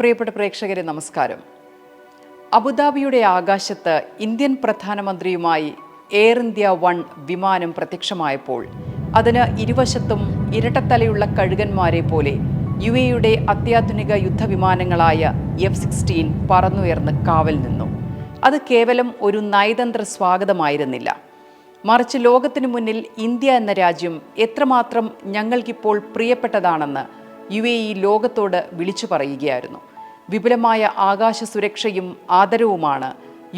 പ്രിയപ്പെട്ട പ്രേക്ഷകരെ നമസ്കാരം. അബുദാബിയുടെ ആകാശത്ത് ഇന്ത്യൻ പ്രധാനമന്ത്രിയുമായി എയർ ഇന്ത്യ 1 വിമാനം പ്രത്യക്ഷമായപ്പോൾ അതിന് ഇരുവശത്തും ഇരട്ടത്തലയുള്ള കഴുകന്മാരെ പോലെ UAEയുടെ അത്യാധുനിക യുദ്ധവിമാനങ്ങളായ F-16 പറന്നുയർന്ന് കാവൽ നിന്നു. അത് കേവലം ഒരു നയതന്ത്ര സ്വാഗതമായിരുന്നില്ല, മറിച്ച് ലോകത്തിനു മുന്നിൽ ഇന്ത്യ എന്ന രാജ്യം എത്രമാത്രം ഞങ്ങൾക്കിപ്പോൾ പ്രിയപ്പെട്ടതാണെന്ന് UAE ലോകത്തോട് വിളിച്ചു പറയുകയായിരുന്നു. വിപുലമായ ആകാശ സുരക്ഷയും ആദരവുമാണ്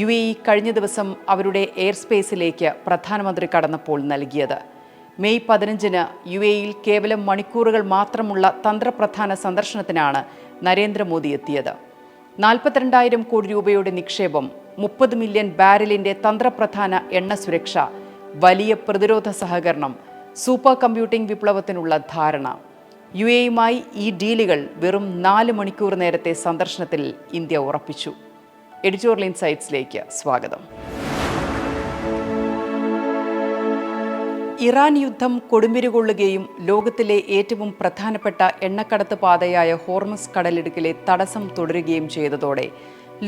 UAE കഴിഞ്ഞ ദിവസം അവരുടെ എയർ സ്പേസിലേക്ക് പ്രധാനമന്ത്രി കടന്നപ്പോൾ നൽകിയത്. മെയ് 15-ന് UAEയിൽ കേവലം മണിക്കൂറുകൾ മാത്രമുള്ള തന്ത്രപ്രധാന സന്ദർശനത്തിനാണ് നരേന്ദ്രമോദി എത്തിയത്. 42,000 കോടി രൂപയുടെ നിക്ഷേപം, 30 മില്യൺ ബാരലിൻ്റെ തന്ത്രപ്രധാന എണ്ണ സുരക്ഷ, വലിയ പ്രതിരോധ സഹകരണം, സൂപ്പർ കമ്പ്യൂട്ടിംഗ് വിപ്ലവത്തിനുള്ള ധാരണ. UAEയുമായി ഈ ഡീലുകൾ വെറും 4 മണിക്കൂർ നേരത്തെ സന്ദർശനത്തിൽ ഇന്ത്യ ഉറപ്പിച്ചു. എഡിറ്റോറിയൽ ഇൻസൈറ്റ്സിലേക്ക് സ്വാഗതം. ഇറാൻ യുദ്ധം കൊടുമ്പിരികൊള്ളുകയും ലോകത്തിലെ ഏറ്റവും പ്രധാനപ്പെട്ട എണ്ണക്കടത്ത് പാതയായ ഹോർമസ് കടലിടുക്കിലെ തടസ്സം തുടരുകയും ചെയ്തതോടെ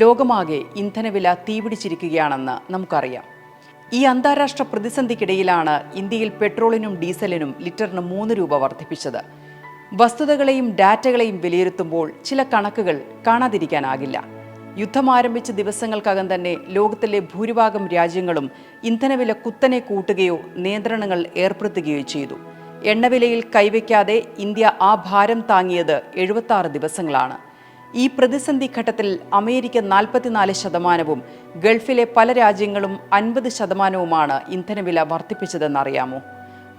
ലോകമാകെ ഇന്ധനവില തീപിടിച്ചിരിക്കുകയാണെന്ന് നമുക്കറിയാം. ഈ അന്താരാഷ്ട്ര പ്രതിസന്ധിക്കിടയിലാണ് ഇന്ത്യയിൽ പെട്രോളിനും ഡീസലിനും ലിറ്ററിന് 3 രൂപ വർദ്ധിപ്പിച്ചത്. വസ്തുതകളെയും ഡാറ്റകളെയും വിലയിരുത്തുമ്പോൾ ചില കണക്കുകൾ കാണാതിരിക്കാനാകില്ല. യുദ്ധം ആരംഭിച്ച ദിവസങ്ങൾക്കകം തന്നെ ലോകത്തിലെ ഭൂരിഭാഗം രാജ്യങ്ങളും ഇന്ധനവില കുത്തനെ കൂട്ടുകയോ നിയന്ത്രണങ്ങൾ ഏർപ്പെടുത്തുകയോ ചെയ്തു. എണ്ണവിലയിൽ കൈവയ്ക്കാതെ ഇന്ത്യ ആ ഭാരം താങ്ങിയത് 76 ദിവസങ്ങളാണ്. ഈ പ്രതിസന്ധി ഘട്ടത്തിൽ അമേരിക്ക 44%, ഗൾഫിലെ പല രാജ്യങ്ങളും 50%വുമാണ് ഇന്ധനവില വർദ്ധിപ്പിച്ചതെന്നറിയാമോ?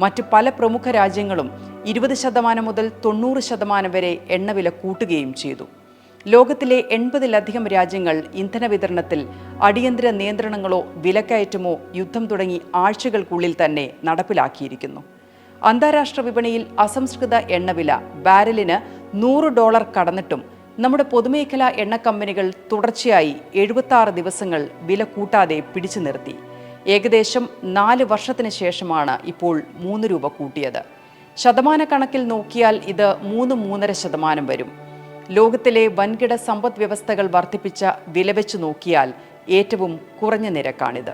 മറ്റ് പല പ്രമുഖ രാജ്യങ്ങളും 20% മുതൽ 90% വരെ എണ്ണവില കൂട്ടുകയും ചെയ്തു. ലോകത്തിലെ 80-ലധികം രാജ്യങ്ങൾ ഇന്ധന വിതരണത്തിൽ അടിയന്തര നിയന്ത്രണങ്ങളോ വിലക്കയറ്റമോ യുദ്ധം തുടങ്ങി ആഴ്ചകൾക്കുള്ളിൽ തന്നെ നടപ്പിലാക്കിയിരിക്കുന്നു. അന്താരാഷ്ട്ര വിപണിയിൽ അസംസ്കൃത എണ്ണവില ബാരലിന് $100 കടന്നിട്ടും നമ്മുടെ പൊതുമേഖലാ എണ്ണ കമ്പനികൾ തുടർച്ചയായി 76 ദിവസങ്ങൾ വില കൂട്ടാതെ പിടിച്ചു നിർത്തി. ഏകദേശം 4 വർഷത്തിന് ശേഷമാണ് ഇപ്പോൾ 3 രൂപ കൂട്ടിയത്. ശതമാനക്കണക്കിൽ നോക്കിയാൽ ഇത് 3-3.5% വരും. ലോകത്തിലെ വൻകിട സമ്പദ് വ്യവസ്ഥകൾ വർദ്ധിപ്പിച്ച വില വെച്ച് നോക്കിയാൽ ഏറ്റവും കുറഞ്ഞ നിരക്കാണിത്.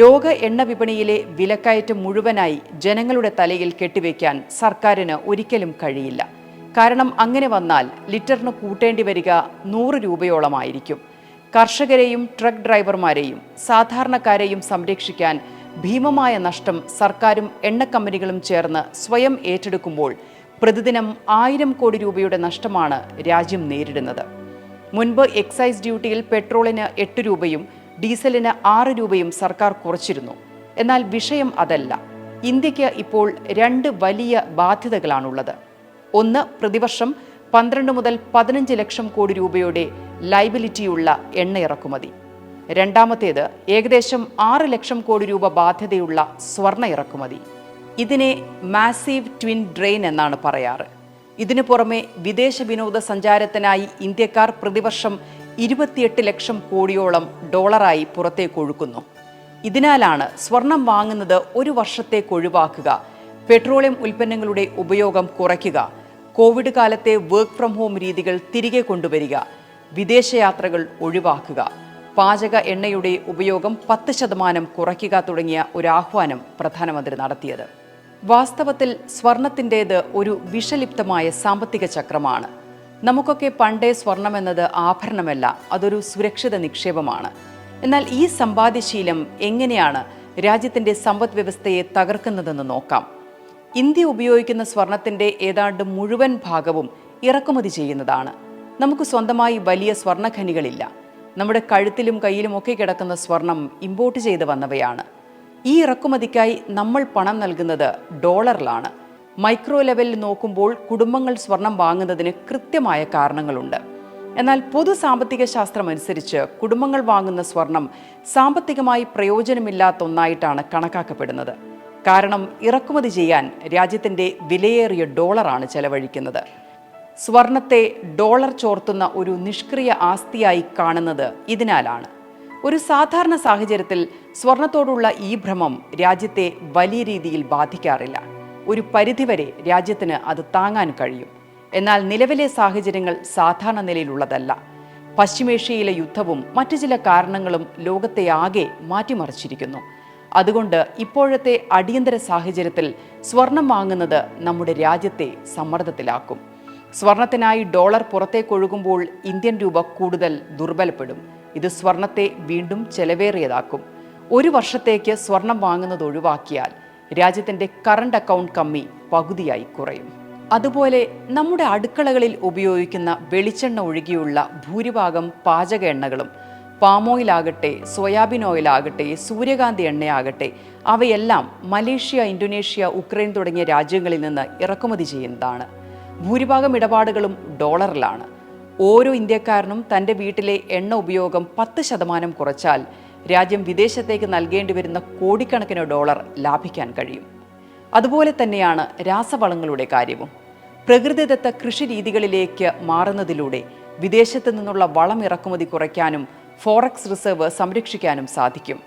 ലോക എണ്ണ വിപണിയിലെ വിലക്കയറ്റം മുഴുവനായി ജനങ്ങളുടെ തലയിൽ കെട്ടിവെക്കാൻ സർക്കാരിന് ഒരിക്കലും കഴിയില്ല. കാരണം അങ്ങനെ വന്നാൽ ലിറ്ററിന് കൂട്ടേണ്ടി വരിക 100 രൂപയോളമായിരിക്കും. കർഷകരെയും ട്രക്ക് ഡ്രൈവർമാരെയും സാധാരണക്കാരെയും സംരക്ഷിക്കാൻ ഭീമമായ നഷ്ടം സർക്കാരും എണ്ണക്കമ്പനികളും ചേർന്ന് സ്വയം ഏറ്റെടുക്കുമ്പോൾ പ്രതിദിനം 1000 കോടി രൂപയുടെ നഷ്ടമാണ് രാജ്യം നേരിടുന്നത്. മുൻപ് എക്സൈസ് ഡ്യൂട്ടിയിൽ പെട്രോളിന് 8 രൂപയും ഡീസലിന് 6 രൂപയും സർക്കാർ കുറച്ചിരുന്നു. എന്നാൽ വിഷയം അതല്ല. ഇന്ത്യക്ക് ഇപ്പോൾ 2 വലിയ ബാധ്യതകളാണുള്ളത്. ഒന്ന്, പ്രതിവർഷം 12 മുതൽ 15 ലക്ഷം കോടി രൂപയുടെ ലൈബിലിറ്റിയുള്ള എണ്ണ ഇറക്കുമതി. രണ്ടാമത്തേത്, ഏകദേശം 6 ലക്ഷം കോടി രൂപ ബാധ്യതയുള്ള സ്വർണ്ണ ഇറക്കുമതി. ഇതിനെ മാസീവ് ട്വിൻ ഡ്രെയിൻ എന്നാണ് പറയാറ്. ഇതിനു പുറമെ വിദേശ വിനോദസഞ്ചാരത്തിനായി ഇന്ത്യക്കാർ പ്രതിവർഷം 28 ലക്ഷം കോടിയോളം ഡോളറായി പുറത്തേക്ക് ഒഴുക്കുന്നു. ഇതിനാലാണ് സ്വർണം വാങ്ങുന്നത് 1 വർഷത്തേക്ക് ഒഴിവാക്കുക, പെട്രോളിയം ഉൽപ്പന്നങ്ങളുടെ ഉപയോഗം കുറയ്ക്കുക, കോവിഡ് കാലത്തെ വർക്ക് ഫ്രം ഹോം രീതികൾ തിരികെ കൊണ്ടുവരിക, വിദേശയാത്രകൾ ഒഴിവാക്കുക, പാചക എണ്ണയുടെ ഉപയോഗം 10% കുറയ്ക്കുക തുടങ്ങിയ ഒരു ആഹ്വാനം പ്രധാനമന്ത്രി നടത്തിയത്. വാസ്തവത്തിൽ സ്വർണത്തിൻ്റേത് ഒരു വിഷലിപ്തമായ സാമ്പത്തിക ചക്രമാണ്. നമുക്കൊക്കെ പണ്ടേ സ്വർണമെന്നത് ആഭരണമല്ല, അതൊരു സുരക്ഷിത നിക്ഷേപമാണ്. എന്നാൽ ഈ സമ്പാദ്യശീലം എങ്ങനെയാണ് രാജ്യത്തിൻ്റെ സമ്പദ് വ്യവസ്ഥയെ തകർക്കുന്നതെന്ന് നോക്കാം. ഇന്ത്യ ഉപയോഗിക്കുന്ന സ്വർണത്തിൻ്റെ ഏതാണ്ട് മുഴുവൻ ഭാഗവും ഇറക്കുമതി ചെയ്യുന്നതാണ്. നമുക്ക് സ്വന്തമായി വലിയ സ്വർണ്ണഖനികളില്ല. നമ്മുടെ കഴുത്തിലും കയ്യിലുമൊക്കെ കിടക്കുന്ന സ്വർണം ഇമ്പോർട്ട് ചെയ്ത് വന്നവയാണ്. ഈ ഇറക്കുമതിക്കായി നമ്മൾ പണം നൽകുന്നത് ഡോളറിലാണ്. മൈക്രോ ലെവലിൽ നോക്കുമ്പോൾ കുടുംബങ്ങൾ സ്വർണം വാങ്ങുന്നതിന് കൃത്യമായ കാരണങ്ങളുണ്ട്. എന്നാൽ പൊതു സാമ്പത്തിക ശാസ്ത്രം അനുസരിച്ച് കുടുംബങ്ങൾ വാങ്ങുന്ന സ്വർണം സാമ്പത്തികമായി പ്രയോജനമില്ലാത്ത ഒന്നായിട്ടാണ് കണക്കാക്കപ്പെടുന്നത്. കാരണം ഇറക്കുമതി ചെയ്യാൻ രാജ്യത്തിൻ്റെ വിലയേറിയ ഡോളറാണ് ചെലവഴിക്കുന്നത്. സ്വർണത്തെ ഡോളർ ചോർത്തുന്ന ഒരു നിഷ്ക്രിയ ആസ്തിയായി കാണുന്നത് ഇതിനാലാണ്. ഒരു സാധാരണ സാഹചര്യത്തിൽ സ്വർണത്തോടുള്ള ഈ ഭ്രമം രാജ്യത്തെ വലിയ രീതിയിൽ ബാധിക്കാറില്ല. ഒരു പരിധിവരെ രാജ്യത്തിന് അത് താങ്ങാൻ കഴിയും. എന്നാൽ നിലവിലെ സാഹചര്യങ്ങൾ സാധാരണ നിലയിലുള്ളതല്ല. പശ്ചിമേഷ്യയിലെ യുദ്ധവും മറ്റു ചില കാരണങ്ങളും ലോകത്തെ ആകെ മാറ്റിമറിച്ചിരിക്കുന്നു. അതുകൊണ്ട് ഇപ്പോഴത്തെ അടിയന്തര സാഹചര്യത്തിൽ സ്വർണം വാങ്ങുന്നത് നമ്മുടെ രാജ്യത്തെ സമ്മർദ്ദത്തിലാക്കും. സ്വർണത്തിനായി ഡോളർ പുറത്തേക്കൊഴുകുമ്പോൾ ഇന്ത്യൻ രൂപ കൂടുതൽ ദുർബലപ്പെടും. ഇത് സ്വർണത്തെ വീണ്ടും ചെലവേറിയതാക്കും. ഒരു വർഷത്തേക്ക് സ്വർണം വാങ്ങുന്നത് ഒഴിവാക്കിയാൽ രാജ്യത്തിൻ്റെ കറണ്ട് അക്കൗണ്ട് കമ്മി പകുതിയായി കുറയും. അതുപോലെ നമ്മുടെ അടുക്കളകളിൽ ഉപയോഗിക്കുന്ന വെളിച്ചെണ്ണ ഒഴികെയുള്ള ഭൂരിഭാഗം പാചക എണ്ണകളും പാമോയിലാകട്ടെ, സോയാബീൻ ഓയിലാകട്ടെ, സൂര്യകാന്തി എണ്ണയാകട്ടെ, അവയെല്ലാം മലേഷ്യ, ഇന്തോനേഷ്യ, ഉക്രൈൻ തുടങ്ങിയ രാജ്യങ്ങളിൽ നിന്ന് ഇറക്കുമതി ചെയ്യുന്നതാണ്. ഭൂരിഭാഗം ഇടപാടുകളും ഡോളറിലാണ്. ഓരോ ഇന്ത്യക്കാരനും തൻ്റെ വീട്ടിലെ എണ്ണ ഉപയോഗം 10% കുറച്ചാൽ രാജ്യം വിദേശത്തേക്ക് നൽകേണ്ടി വരുന്ന കോടിക്കണക്കിന് ഡോളർ ലാഭിക്കാൻ കഴിയും. അതുപോലെ തന്നെയാണ് രാസവളങ്ങളുടെ കാര്യവും. പ്രകൃതിദത്ത കൃഷി രീതികളിലേക്ക് മാറുന്നതിലൂടെ വിദേശത്ത് നിന്നുള്ള വളം ഇറക്കുമതി കുറയ്ക്കാനും ഫോറക്സ് റിസർവ് സംരക്ഷിക്കാനും സാധിക്കും.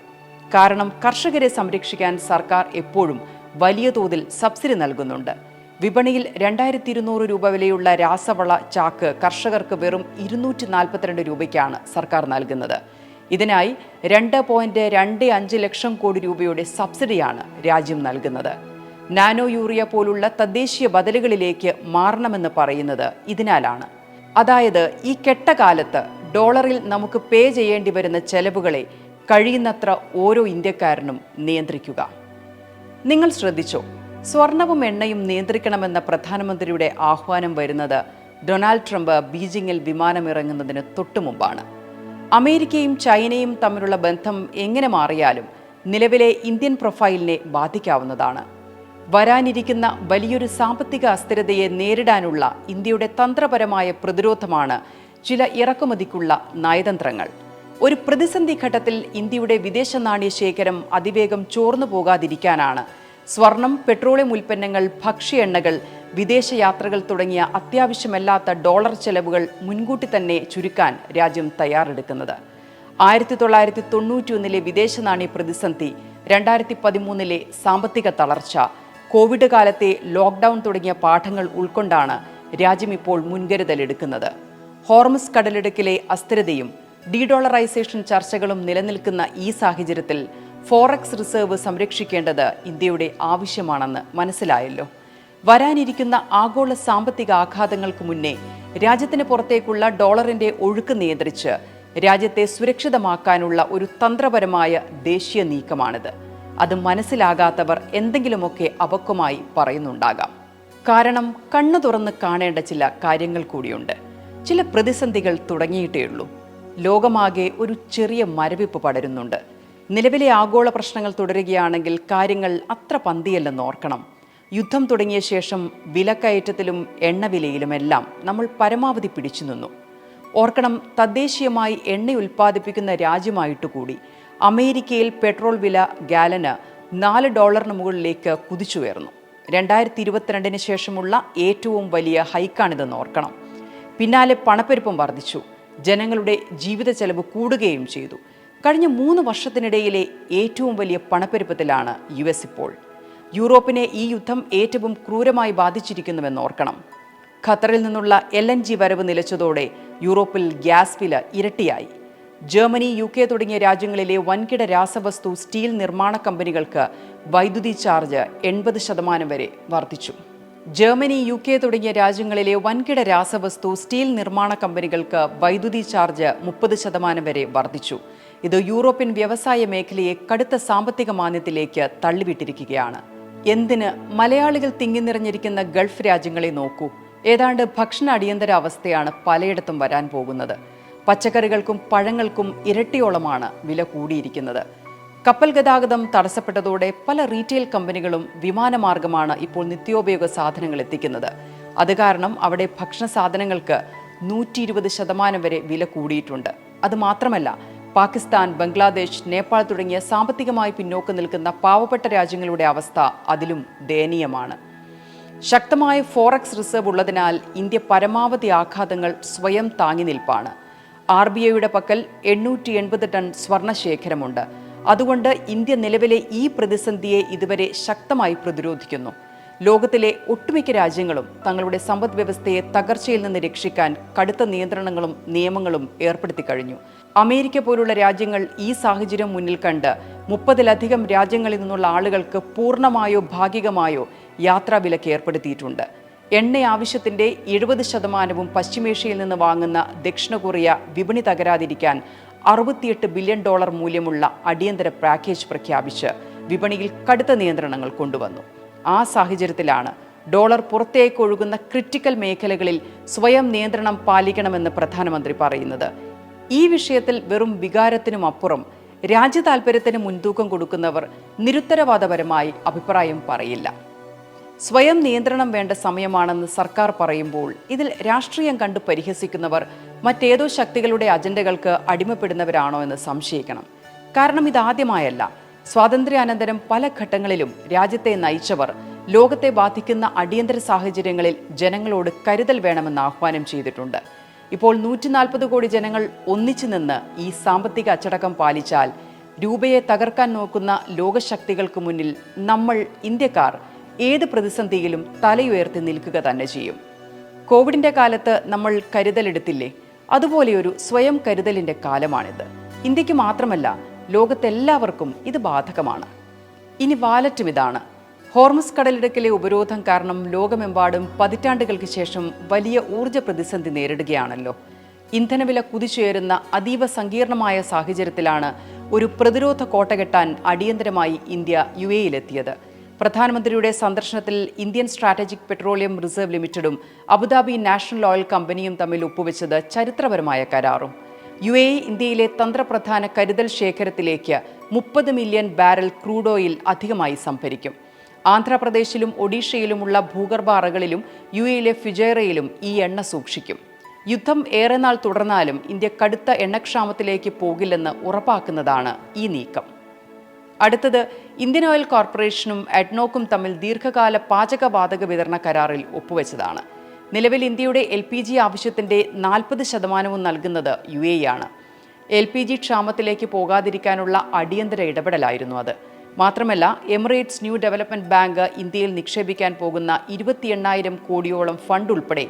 കാരണം കർഷകരെ സംരക്ഷിക്കാൻ സർക്കാർ എപ്പോഴും വലിയ തോതിൽ സബ്സിഡി നൽകുന്നുണ്ട്. വിപണിയിൽ 2200 രൂപ വിലയുള്ള രാസവള ചാക്ക് കർഷകർക്ക് വെറും 242 രൂപയ്ക്കാണ് സർക്കാർ നൽകുന്നത്. ഇതിനായി 2.25 ലക്ഷം കോടി രൂപയുടെ സബ്സിഡിയാണ് രാജ്യം നൽകുന്നത്. നാനോ യൂറിയ പോലുള്ള തദ്ദേശീയ ബദലുകളിലേക്ക് മാറണമെന്ന് പറയുന്നത് ഇതിനാലാണ്. അതായത് ഈ കെട്ടകാലത്ത് ഡോളറിൽ നമുക്ക് പേ ചെയ്യേണ്ടി വരുന്ന ചെലവുകളെ കഴിയുന്നത്ര ഓരോ ഇന്ത്യക്കാരനും നിയന്ത്രിക്കുക. നിങ്ങൾ ശ്രദ്ധിച്ചോ, സ്വർണവും എണ്ണയും നിയന്ത്രിക്കണമെന്ന പ്രധാനമന്ത്രിയുടെ ആഹ്വാനം വരുന്നത് ഡൊണാൾഡ് ട്രംപ് ബീജിംഗിൽ വിമാനമിറങ്ങുന്നതിന് തൊട്ടുമുമ്പാണ്. അമേരിക്കയും ചൈനയും തമ്മിലുള്ള ബന്ധം എങ്ങനെ മാറിയാലും നിലവിലെ ഇന്ത്യൻ പ്രൊഫൈലിനെ ബാധിക്കാവുന്നതാണ്. വരാനിരിക്കുന്ന വലിയൊരു സാമ്പത്തിക അസ്ഥിരതയെ നേരിടാനുള്ള ഇന്ത്യയുടെ തന്ത്രപരമായ പ്രതിരോധമാണ് ചില ഇറക്കുമതിക്കുള്ള നയതന്ത്രങ്ങൾ. ഒരു പ്രതിസന്ധി ഘട്ടത്തിൽ ഇന്ത്യയുടെ വിദേശ നാണ്യ ശേഖരം അതിവേഗം ചോർന്നു പോകാതിരിക്കാനാണ് സ്വർണം, പെട്രോളിയം ഉൽപ്പന്നങ്ങൾ, ഭക്ഷ്യ എണ്ണകൾ, വിദേശയാത്രകൾ തുടങ്ങിയ അത്യാവശ്യമല്ലാത്ത ഡോളർ ചെലവുകൾ മുൻകൂട്ടി തന്നെ ചുരുക്കാൻ രാജ്യം തയ്യാറെടുക്കുന്നത്. 1991 വിദേശ നാണ്യ പ്രതിസന്ധി, 2013 സാമ്പത്തിക തളർച്ച, കോവിഡ് കാലത്തെ ലോക്ക്ഡൌൺ തുടങ്ങിയ പാഠങ്ങൾ ഉൾക്കൊണ്ടാണ് രാജ്യം ഇപ്പോൾ മുൻകരുതലെടുക്കുന്നത്. ഹോർമുസ് കടലിടുക്കിലെ അസ്ഥിരതയും ഡീഡോളറൈസേഷൻ ചർച്ചകളും നിലനിൽക്കുന്ന ഈ സാഹചര്യത്തിൽ ഫോറക്സ് റിസർവ് സംരക്ഷിക്കേണ്ടത് ഇന്ത്യയുടെ ആവശ്യമാണെന്ന് മനസ്സിലായല്ലോ. വരാനിരിക്കുന്ന ആഗോള സാമ്പത്തിക ആഘാതങ്ങൾക്ക് മുന്നേ രാജ്യത്തിന് പുറത്തേക്കുള്ള ഡോളറിന്റെ ഒഴുക്ക് നിയന്ത്രിച്ച് രാജ്യത്തെ സുരക്ഷിതമാക്കാനുള്ള ഒരു തന്ത്രപരമായ ദേശീയ നീക്കമാണിത്. അത് മനസ്സിലാകാത്തവർ എന്തെങ്കിലുമൊക്കെ അപക്വമായി പറയുന്നുണ്ടാകാം. കാരണം കണ്ണു തുറന്ന് കാണേണ്ട ചില കാര്യങ്ങൾ കൂടിയുണ്ട്. ചില പ്രതിസന്ധികൾ തുടങ്ങിയിട്ടേയുള്ളൂ. ലോകമാകെ ഒരു ചെറിയ മരവിപ്പ് പടരുന്നുണ്ട്. നിലവിലെ ആഗോള പ്രശ്നങ്ങൾ തുടരുകയാണെങ്കിൽ കാര്യങ്ങൾ അത്ര പന്തിയല്ലെന്ന് ഓർക്കണം. യുദ്ധം തുടങ്ങിയ ശേഷം വിലക്കയറ്റത്തിലും എണ്ണവിലയിലുമെല്ലാം നമ്മൾ പരമാവധി പിടിച്ചു നിന്നു. ഓർക്കണം, തദ്ദേശീയമായി എണ്ണ ഉൽപ്പാദിപ്പിക്കുന്ന രാജ്യമായിട്ടുകൂടി അമേരിക്കയിൽ പെട്രോൾ വില ഗാലന് $4 മുകളിലേക്ക് കുതിച്ചുയർന്നു. 2022 ശേഷമുള്ള ഏറ്റവും വലിയ ഹൈക്കാണിതെന്ന് ഓർക്കണം. പിന്നാലെ പണപ്പെരുപ്പം വർദ്ധിച്ചു. ജനങ്ങളുടെ ജീവിത ചെലവ് കൂടുകയും ചെയ്തു. കഴിഞ്ഞ 3 വർഷത്തിനിടയിലെ ഏറ്റവും വലിയ പണപ്പെരുപ്പത്തിലാണ് US ഇപ്പോൾ. യൂറോപ്പിനെ ഈ യുദ്ധം ഏറ്റവും ക്രൂരമായി ബാധിച്ചിരിക്കുന്നുവെന്ന് ഓർക്കണം. ഖത്തറിൽ നിന്നുള്ള LNG വരവ് നിലച്ചതോടെ യൂറോപ്പിൽ ഗ്യാസ് വില ഇരട്ടിയായി. ജർമ്മനി, UK തുടങ്ങിയ രാജ്യങ്ങളിലെ വൻകിട രാസവസ്തു, സ്റ്റീൽ നിർമ്മാണ കമ്പനികൾക്ക് വൈദ്യുതി ചാർജ് 80% വരെ വർദ്ധിച്ചു. ജർമ്മനി, UK തുടങ്ങിയ രാജ്യങ്ങളിലെ വൻകിട രാസവസ്തു, സ്റ്റീൽ നിർമ്മാണ കമ്പനികൾക്ക് വൈദ്യുതി ചാർജ് 30% വരെ വർദ്ധിച്ചു. ഇത് യൂറോപ്യൻ വ്യവസായ മേഖലയെ കടുത്ത സാമ്പത്തിക മാന്ദ്യത്തിലേക്ക് തള്ളിവിട്ടിരിക്കുകയാണ്. എന്തിന്, മലയാളികൾ തിങ്ങി നിറഞ്ഞിരിക്കുന്ന ഗൾഫ് രാജ്യങ്ങളെ നോക്കൂ. ഏതാണ്ട് ഭക്ഷണ അടിയന്തര അവസ്ഥയാണ് പലയിടത്തും വരാൻ പോകുന്നത്. പച്ചക്കറികൾക്കും പഴങ്ങൾക്കും ഇരട്ടിയോളമാണ് വില കൂടിയിരിക്കുന്നത്. കപ്പൽ ഗതാഗതം തടസ്സപ്പെട്ടതോടെ പല റീറ്റെയിൽ കമ്പനികളും വിമാനമാർഗമാണ് ഇപ്പോൾ നിത്യോപയോഗ സാധനങ്ങൾ എത്തിക്കുന്നത്. അത് കാരണം അവിടെ ഭക്ഷണ സാധനങ്ങൾക്ക് 120% വരെ വില കൂടിയിട്ടുണ്ട്. അതുമാത്രമല്ല, പാകിസ്ഥാൻ, ബംഗ്ലാദേശ്, നേപ്പാൾ തുടങ്ങിയ സാമ്പത്തികമായി പിന്നോക്കം നിൽക്കുന്ന പാവപ്പെട്ട രാജ്യങ്ങളുടെ അവസ്ഥ അതിലും ദയനീയമാണ്. ശക്തമായ ഫോറക്സ് റിസർവ് ഉള്ളതിനാൽ ഇന്ത്യ പരമാവധി ആഘാതങ്ങൾ സ്വയം താങ്ങി നിൽപ്പാണ്. RBIയുടെ പക്കൽ 880 ടൺ സ്വർണശേഖരമുണ്ട്. അതുകൊണ്ട് ഇന്ത്യ നിലവിലെ ഈ പ്രതിസന്ധിയെ ഇതുവരെ ശക്തമായി പ്രതിരോധിക്കുന്നു. ലോകത്തിലെ ഒട്ടുമിക്ക രാജ്യങ്ങളും തങ്ങളുടെ സമ്പദ് വ്യവസ്ഥയെ തകർച്ചയിൽ നിന്ന് രക്ഷിക്കാൻ കടുത്ത നിയന്ത്രണങ്ങളും നിയമങ്ങളും ഏർപ്പെടുത്തി കഴിഞ്ഞു. അമേരിക്ക പോലുള്ള രാജ്യങ്ങൾ ഈ സാഹചര്യം മുന്നിൽ കണ്ട് 30-ലധികം രാജ്യങ്ങളിൽ നിന്നുള്ള ആളുകൾക്ക് പൂർണ്ണമായോ ഭാഗികമായോ യാത്രാവിലക്ക് ഏർപ്പെടുത്തിയിട്ടുണ്ട്. എണ്ണ ആവശ്യത്തിന്റെ 70% പശ്ചിമേഷ്യയിൽ നിന്ന് വാങ്ങുന്ന ദക്ഷിണ കൊറിയ വിപണി തകരാതിരിക്കാൻ $68 ബില്യൺ മൂല്യമുള്ള അടിയന്തര പാക്കേജ് പ്രഖ്യാപിച്ച് വിപണിയിൽ കടുത്ത നിയന്ത്രണങ്ങൾ കൊണ്ടുവന്നു. ആ സാഹചര്യത്തിലാണ് ഡോളർ പുറത്തേക്ക് ഒഴുകുന്ന ക്രിട്ടിക്കൽ മേഖലകളിൽ സ്വയം നിയന്ത്രണം പാലിക്കണമെന്ന് പ്രധാനമന്ത്രി പറയുന്നത്. ഈ വിഷയത്തിൽ വെറും വികാരത്തിനുമപ്പുറം രാജ്യ താൽപര്യത്തിന് മുൻതൂക്കം കൊടുക്കുന്നവർ നിരുത്തരവാദപരമായി അഭിപ്രായം പറയില്ല. സ്വയം നിയന്ത്രണം വേണ്ട സമയമാണെന്ന് സർക്കാർ പറയുമ്പോൾ ഇതിൽ രാഷ്ട്രീയം കണ്ടു പരിഹസിക്കുന്നവർ മറ്റേതോ ശക്തികളുടെ അജണ്ടകൾക്ക് അടിമപ്പെടുന്നവരാണോ എന്ന് സംശയിക്കണം. കാരണം ഇതാദ്യമായല്ല. സ്വാതന്ത്ര്യാനന്തരം പല ഘട്ടങ്ങളിലും രാജ്യത്തെ നയിച്ചവർ ലോകത്തെ ബാധിക്കുന്ന അടിയന്തര സാഹചര്യങ്ങളിൽ ജനങ്ങളോട് കരുതൽ വേണമെന്ന് ആഹ്വാനം ചെയ്തിട്ടുണ്ട്. ഇപ്പോൾ 140 കോടി ജനങ്ങൾ ഒന്നിച്ചു നിന്ന് ഈ സാമ്പത്തിക അച്ചടക്കം പാലിച്ചാൽ രൂപയെ തകർക്കാൻ നോക്കുന്ന ലോകശക്തികൾക്ക് മുന്നിൽ നമ്മൾ ഇന്ത്യക്കാർ ഏത് പ്രതിസന്ധിയിലും തലയുയർത്തി നിൽക്കുക തന്നെ ചെയ്യും. കോവിഡിന്റെ കാലത്ത് നമ്മൾ കരുതലെടുത്തില്ലേ? അതുപോലെയൊരു സ്വയം കരുതലിന്റെ കാലമാണിത്. ഇന്ത്യക്ക് മാത്രമല്ല, ലോകത്തെല്ലാവർക്കും ഇത് ബാധകമാണ്. ഇനി വാലറ്റും ഇതാണ്. ഹോർമസ് കടലിടുക്കിലെ ഉപരോധം കാരണം ലോകമെമ്പാടും പതിറ്റാണ്ടുകൾക്ക് ശേഷം വലിയ ഊർജ്ജ പ്രതിസന്ധി നേരിടുകയാണല്ലോ. ഇന്ധനവില കുതിച്ചുയരുന്ന അതീവ സങ്കീർണമായ സാഹചര്യത്തിലാണ് ഒരു പ്രതിരോധ കോട്ട കെട്ടാൻ അടിയന്തരമായി ഇന്ത്യ UAE-യിലെത്തിയത്. പ്രധാനമന്ത്രിയുടെ സന്ദർശനത്തിൽ ഇന്ത്യൻ സ്ട്രാറ്റജിക് പെട്രോളിയം റിസർവ് ലിമിറ്റഡും അബുദാബി നാഷണൽ ഓയിൽ കമ്പനിയും തമ്മിൽ ഒപ്പുവെച്ചത് ചരിത്രപരമായ കരാറും. UAE ഇന്ത്യയിലെ തന്ത്രപ്രധാന കരുതൽ ശേഖരത്തിലേക്ക് 30 മില്യൺ ബാരൽ ക്രൂഡ് ഓയിൽ അധികമായി സംഭരിക്കും. ആന്ധ്രാപ്രദേശിലും ഒഡീഷയിലുമുള്ള ഭൂഗർഭ അറകളിലും UAE-യിലെ ഫിജൈറയിലും ഈ എണ്ണ സൂക്ഷിക്കും. യുദ്ധം ഏറെ നാൾ തുടർന്നാലും ഇന്ത്യ കടുത്ത എണ്ണക്ഷാമത്തിലേക്ക് പോകില്ലെന്ന് ഉറപ്പാക്കുന്നതാണ് ഈ നീക്കം. അടുത്തത് ഇന്ത്യൻ ഓയിൽ കോർപ്പറേഷനും എഡ്നോക്കും തമ്മിൽ ദീർഘകാല പാചകവാതക വിതരണ കരാറിൽ ഒപ്പുവെച്ചതാണ്. നിലവിൽ ഇന്ത്യയുടെ LPG ആവശ്യത്തിന്റെ 40% നൽകുന്നത് UAE ആണ്. LPG ക്ഷാമത്തിലേക്ക് പോകാതിരിക്കാനുള്ള അടിയന്തര ഇടപെടലായിരുന്നു അത്. മാത്രമല്ല, എമിറേറ്റ്സ് ന്യൂ ഡെവലപ്മെന്റ് ബാങ്ക് ഇന്ത്യയിൽ നിക്ഷേപിക്കാൻ പോകുന്ന 28,000 കോടിയോളം ഫണ്ട് ഉൾപ്പെടെ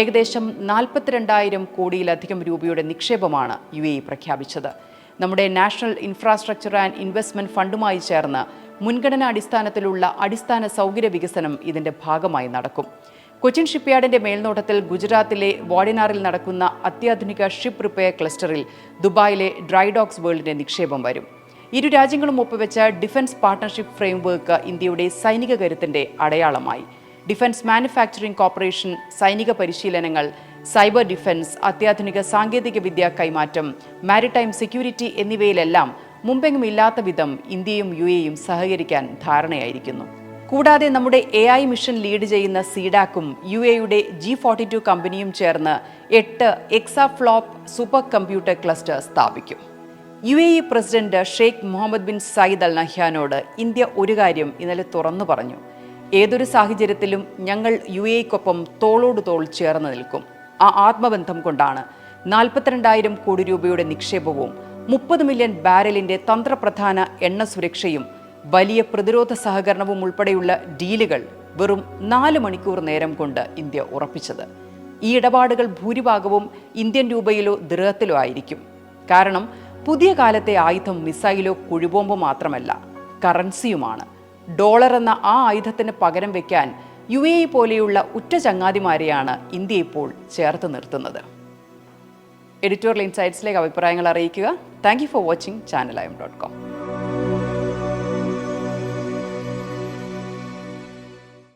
ഏകദേശം 42,000 കോടിയിലധികം രൂപയുടെ നിക്ഷേപമാണ് UAE പ്രഖ്യാപിച്ചത്. നമ്മുടെ നാഷണൽ ഇൻഫ്രാസ്ട്രക്ചർ ആൻഡ് ഇൻവെസ്റ്റ്മെന്റ് ഫണ്ടുമായി ചേർന്ന് മുൻഗണനാടിസ്ഥാനത്തിലുള്ള അടിസ്ഥാന സൗകര്യ വികസനം ഇതിന്റെ ഭാഗമായി നടക്കും. കൊച്ചിൻ ഷിപ്പ്യാർഡിന്റെ മേൽനോട്ടത്തിൽ ഗുജറാത്തിലെ വാഡിനാറിൽ നടക്കുന്ന അത്യാധുനിക ഷിപ്പ് റിപ്പയർ ക്ലസ്റ്ററിൽ ദുബായിലെ ഡ്രൈഡോക്സ് വേൾഡിന്റെ നിക്ഷേപം വരും. ഇരു രാജ്യങ്ങളും ഒപ്പുവെച്ച ഡിഫൻസ് പാർട്ണർഷിപ്പ് ഫ്രെയിംവർക്ക് ഇന്ത്യയുടെ സൈനിക കരുത്തിന്റെ അടയാളമായി. ഡിഫൻസ് മാനുഫാക്ചറിംഗ് കോർപ്പറേഷൻ, സൈനിക പരിശീലനങ്ങൾ, സൈബർ ഡിഫൻസ്, അത്യാധുനിക സാങ്കേതിക വിദ്യ കൈമാറ്റം, മാരിടൈം സെക്യൂരിറ്റി എന്നിവയിലെല്ലാം മുമ്പെങ്ങും ഇല്ലാത്ത വിധം ഇന്ത്യയും UAE-യും സഹകരിക്കാൻ ധാരണയായിരിക്കുന്നു. കൂടാതെ നമ്മുടെ AI മിഷൻ ലീഡ് ചെയ്യുന്ന സീഡാക്കും UAE-യുടെ G42 കമ്പനിയും ചേർന്ന് 8 എക്സാഫ്ലോപ്പ് സൂപ്പർ കമ്പ്യൂട്ടർ ക്ലസ്റ്റർ സ്ഥാപിക്കും. UAE president Sheikh Mohammed bin Zayed Al നഹ്യാനോട് ഇന്ത്യ ഒരു കാര്യം ഇന്നലെ തുറന്നു പറഞ്ഞു. ഏതൊരു സാഹചര്യത്തിലും ഞങ്ങൾ UAE-ക്കൊപ്പം തോളോട് തോൾ ചേർന്ന് നിൽക്കും. ആ ആത്മബന്ധം കൊണ്ടാണ് 42,000 കോടി രൂപയുടെ നിക്ഷേപവും 30 മില്യൺ ബാരലിന്റെ തന്ത്രപ്രധാന എണ്ണ സുരക്ഷയും വലിയ പ്രതിരോധ സഹകരണവും ഉൾപ്പെടെയുള്ള ഡീലുകൾ വെറും 4 മണിക്കൂർ നേരം കൊണ്ട് ഇന്ത്യ ഉറപ്പിച്ചത്. ഈ ഇടപാടുകൾ ഭൂരിഭാഗവും ഇന്ത്യൻ രൂപയിലോ ദിർഹത്തിലോ ആയിരിക്കും. കാരണം പുതിയ കാലത്തെ ആയുധം മിസൈലോ കുഴിബോംബോ മാത്രമല്ല, കറൻസിയുമാണ്. ഡോളർ എന്ന ആ ആയുധത്തിന് പകരം വെക്കാൻ UAE പോലെയുള്ള ഉറ്റ ചങ്ങാതിമാരെയാണ് ഇന്ത്യ ഇപ്പോൾ ചേർത്ത് നിർത്തുന്നത്. എഡിറ്റോറിയൽ ഇൻസൈറ്റ്സിലേക്ക് അഭിപ്രായങ്ങൾ അറിയിക്കുക. Thank you for watching channeliam.com.